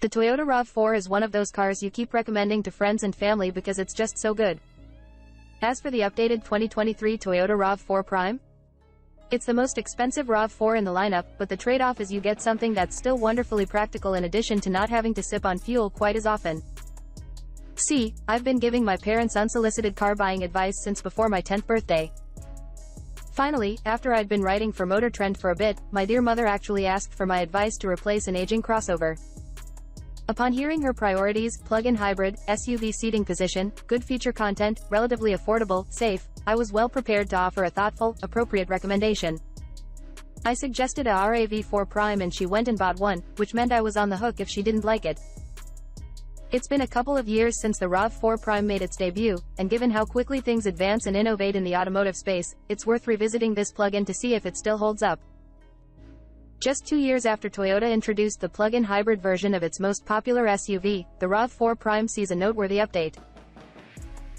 The Toyota RAV4 is one of those cars you keep recommending to friends and family because it's just so good. As for the updated 2023 Toyota RAV4 Prime, it's the most expensive RAV4 in the lineup, but the trade-off is you get something that's still wonderfully practical in addition to not having to sip on fuel quite as often. See, I've been giving my parents unsolicited car buying advice since before my 10th birthday. Finally, after I'd been writing for Motor Trend for a bit, my dear mother actually asked for my advice to replace an aging crossover. Upon hearing her priorities, plug-in hybrid, SUV seating position, good feature content, relatively affordable, safe, I was well prepared to offer a thoughtful, appropriate recommendation. I suggested a RAV4 Prime and she went and bought one, which meant I was on the hook if she didn't like it. It's been a couple of years since the RAV4 Prime made its debut, and given how quickly things advance and innovate in the automotive space, it's worth revisiting this plug-in to see if it still holds up. Just 2 years after Toyota introduced the plug-in hybrid version of its most popular SUV, the RAV4 Prime sees a noteworthy update.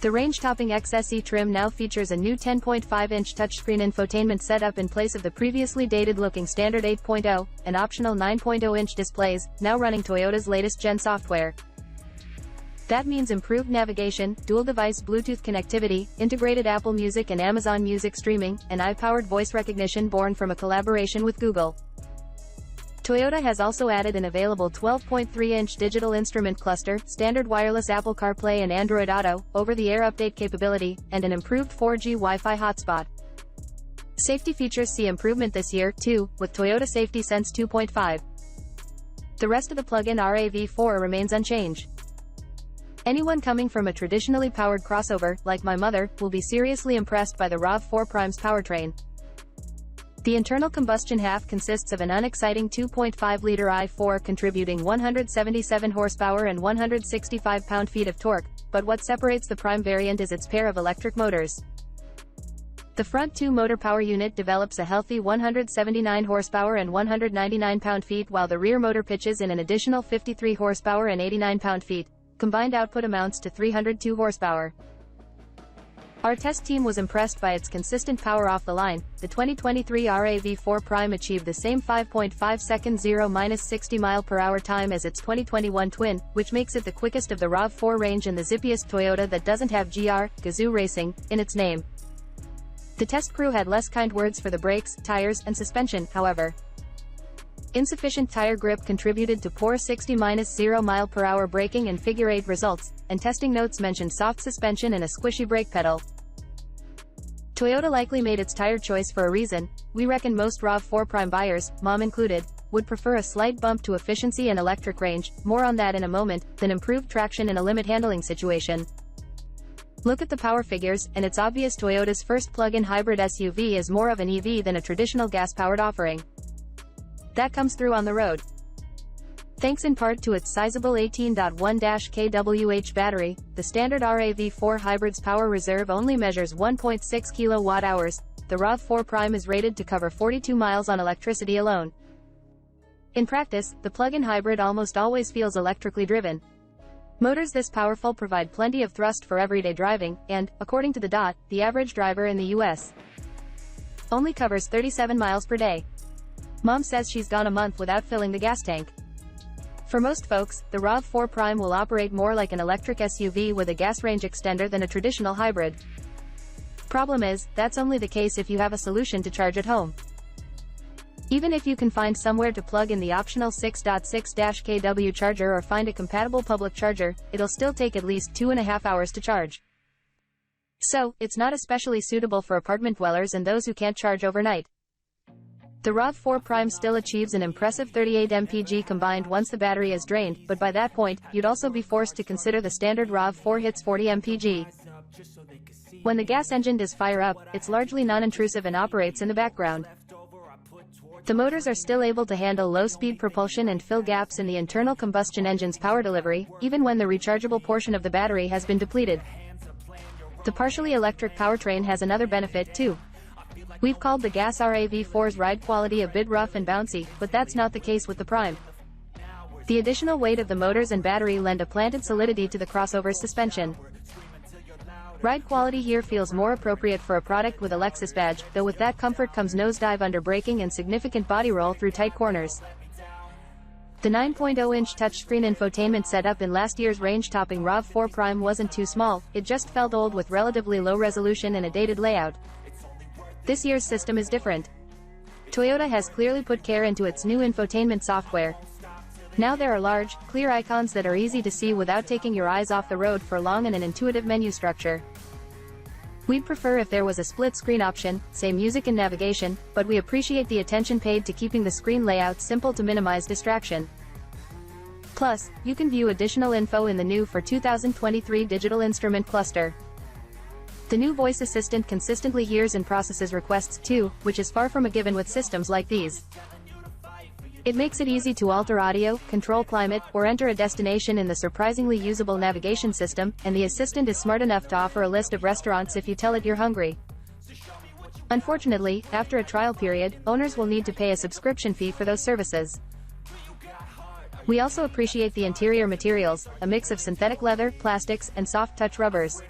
The range-topping XSE trim now features a new 10.5-inch touchscreen infotainment setup in place of the previously dated-looking standard 8.0, and optional 9.0-inch displays, now running Toyota's latest gen software. That means improved navigation, dual-device Bluetooth connectivity, integrated Apple Music and Amazon Music streaming, and AI-powered voice recognition born from a collaboration with Google. Toyota has also added an available 12.3-inch digital instrument cluster, standard wireless Apple CarPlay and Android Auto, over-the-air update capability, and an improved 4G Wi-Fi hotspot. Safety features see improvement this year, too, with Toyota Safety Sense 2.5. The rest of the plug-in RAV4 remains unchanged. Anyone coming from a traditionally powered crossover, like my mother, will be seriously impressed by the RAV4 Prime's powertrain. The internal combustion half consists of an unexciting 2.5-liter i4 contributing 177 horsepower and 165 pound-feet of torque, but what separates the Prime variant is its pair of electric motors. The front two-motor power unit develops a healthy 179 horsepower and 199 pound-feet while the rear motor pitches in an additional 53 horsepower and 89 pound-feet. Combined output amounts to 302 horsepower. Our test team was impressed by its consistent power off the line. The 2023 RAV4 Prime achieved the same 5.5-second 0-60 mph time as its 2021 twin, which makes it the quickest of the RAV4 range and the zippiest Toyota that doesn't have Gazoo Racing in its name. The test crew had less kind words for the brakes, tires, and suspension, however. Insufficient tire grip contributed to poor 60-0 mph braking and figure-8 results, and testing notes mentioned soft suspension and a squishy brake pedal. Toyota likely made its tire choice for a reason. We reckon most RAV4 Prime buyers, mom included, would prefer a slight bump to efficiency and electric range, more on that in a moment, than improved traction in a limit handling situation. Look at the power figures, and it's obvious Toyota's first plug-in hybrid SUV is more of an EV than a traditional gas-powered offering. That comes through on the road. Thanks in part to its sizable 18.1 kWh battery, the standard RAV4 hybrid's power reserve only measures 1.6 kWh. The RAV4 Prime is rated to cover 42 miles on electricity alone. In practice, the plug-in hybrid almost always feels electrically driven. Motors this powerful provide plenty of thrust for everyday driving, and, according to the DOT, the average driver in the US only covers 37 miles per day. Mom says she's gone a month without filling the gas tank. For most folks, the RAV4 Prime will operate more like an electric SUV with a gas range extender than a traditional hybrid. Problem is, that's only the case if you have a solution to charge at home. Even if you can find somewhere to plug in the optional 6.6 kW charger or find a compatible public charger, it'll still take at least 2.5 hours to charge. So, it's not especially suitable for apartment dwellers and those who can't charge overnight. The RAV4 Prime still achieves an impressive 38 mpg combined once the battery is drained, but by that point, you'd also be forced to consider the standard RAV4 hits 40 mpg. When the gas engine does fire up, it's largely non-intrusive and operates in the background. The motors are still able to handle low-speed propulsion and fill gaps in the internal combustion engine's power delivery, even when the rechargeable portion of the battery has been depleted. The partially electric powertrain has another benefit, too. We've called the gas RAV4's ride quality a bit rough and bouncy, but that's not the case with the Prime. The additional weight of the motors and battery lend a planted solidity to the crossover's suspension. Ride quality here feels more appropriate for a product with a Lexus badge, though with that comfort comes nosedive under braking and significant body roll through tight corners. The 9.0-inch touchscreen infotainment setup in last year's range-topping RAV4 Prime wasn't too small, it just felt old with relatively low resolution and a dated layout. This year's system is different. Toyota has clearly put care into its new infotainment software. Now there are large, clear icons that are easy to see without taking your eyes off the road for long, and an intuitive menu structure. We'd prefer if there was a split-screen option, say music and navigation, but we appreciate the attention paid to keeping the screen layout simple to minimize distraction. Plus, you can view additional info in the new for 2023 digital instrument cluster. The new voice assistant consistently hears and processes requests too, which is far from a given with systems like these. It makes it easy to alter audio, control climate, or enter a destination in the surprisingly usable navigation system, and the assistant is smart enough to offer a list of restaurants if you tell it you're hungry. Unfortunately, after a trial period, owners will need to pay a subscription fee for those services. We also appreciate the interior materials, a mix of synthetic leather, plastics, and soft touch rubbers.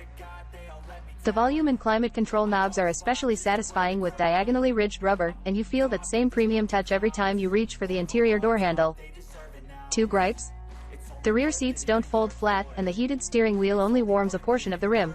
The volume and climate control knobs are especially satisfying with diagonally ridged rubber, and you feel that same premium touch every time you reach for the interior door handle. 2 gripes? The rear seats don't fold flat, and the heated steering wheel only warms a portion of the rim.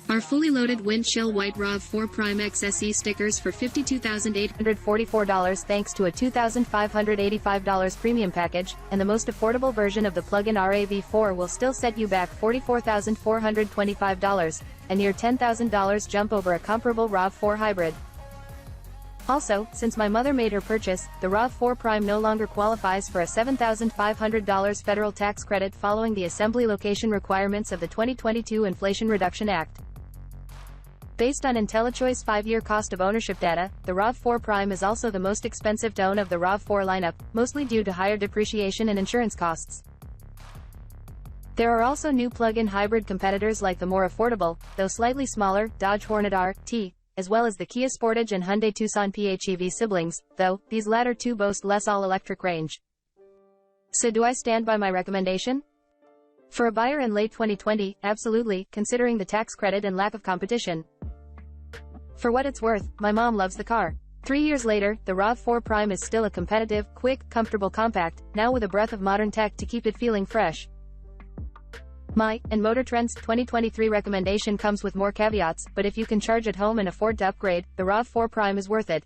Our fully loaded windchill white RAV4 Prime XSE stickers for $52,844 thanks to a $2,585 premium package, and the most affordable version of the plug-in RAV4 will still set you back $44,425, a near $10,000 jump over a comparable RAV4 hybrid. Also, since my mother made her purchase, the RAV4 Prime no longer qualifies for a $7,500 federal tax credit following the assembly location requirements of the 2022 Inflation Reduction Act. Based on IntelliChoice 5-year cost of ownership data, the RAV4 Prime is also the most expensive to own of the RAV4 lineup, mostly due to higher depreciation and insurance costs. There are also new plug-in hybrid competitors like the more affordable, though slightly smaller, Dodge Hornet RT, as well as the Kia Sportage and Hyundai Tucson PHEV siblings, though these latter two boast less all-electric range. So do I stand by my recommendation? For a buyer in late 2020, absolutely, considering the tax credit and lack of competition. For what it's worth, my mom loves the car. 3 years later, the RAV4 Prime is still a competitive, quick, comfortable compact, now with a breath of modern tech to keep it feeling fresh. My, and Motor Trend's 2023 recommendation comes with more caveats, but if you can charge at home and afford to upgrade, the RAV4 Prime is worth it.